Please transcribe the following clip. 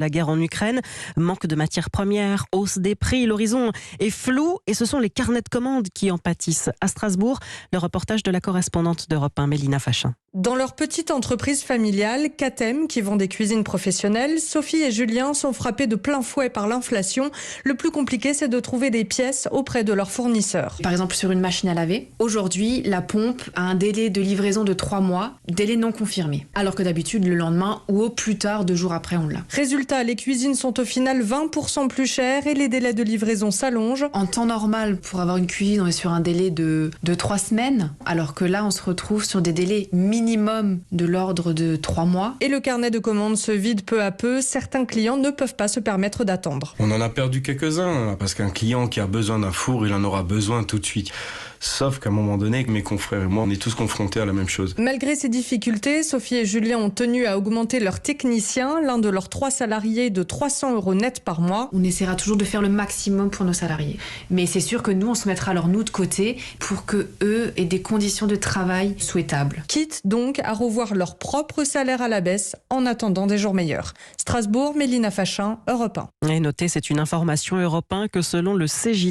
La guerre en Ukraine, manque de matières premières, hausse des prix, l'horizon est flou et ce sont les carnets de commandes qui en pâtissent. À Strasbourg, le reportage de la correspondante d'Europe 1, Mélina Fachin. Dans leur petite entreprise familiale, Catem, qui vend des cuisines professionnelles, Sophie et Julien sont frappés de plein fouet par l'inflation. Le plus compliqué, c'est de trouver des pièces auprès de leurs fournisseurs. Par exemple, sur une machine à laver, aujourd'hui, la pompe a un délai de livraison de 3 mois, délai non confirmé. Alors que d'habitude, le lendemain ou au plus tard, 2 jours après, on l'a. Résultat, les cuisines sont au final 20% plus chères et les délais de livraison s'allongent. En temps normal, pour avoir une cuisine, on est sur un délai de 3 semaines, alors que là, on se retrouve sur des délais minimum de l'ordre de 3 mois. Et le carnet de commandes se vide peu à peu. Certains clients ne peuvent pas se permettre d'attendre. On en a perdu quelques-uns, parce qu'un client qui a besoin d'un four, il en aura besoin tout de suite. Sauf qu'à un moment donné, mes confrères et moi, on est tous confrontés à la même chose. Malgré ces difficultés, Sophie et Julien ont tenu à augmenter leurs techniciens, l'un de leurs 3 salariés de 300 € net par mois. On essaiera toujours de faire le maximum pour nos salariés. Mais c'est sûr que nous, on se mettra alors nous de côté pour que eux aient des conditions de travail souhaitables. Quitte donc à revoir leur propre salaire à la baisse en attendant des jours meilleurs. Strasbourg, Mélina Fachin, Europe 1. Et notez, c'est une information Europe 1 que selon le CJ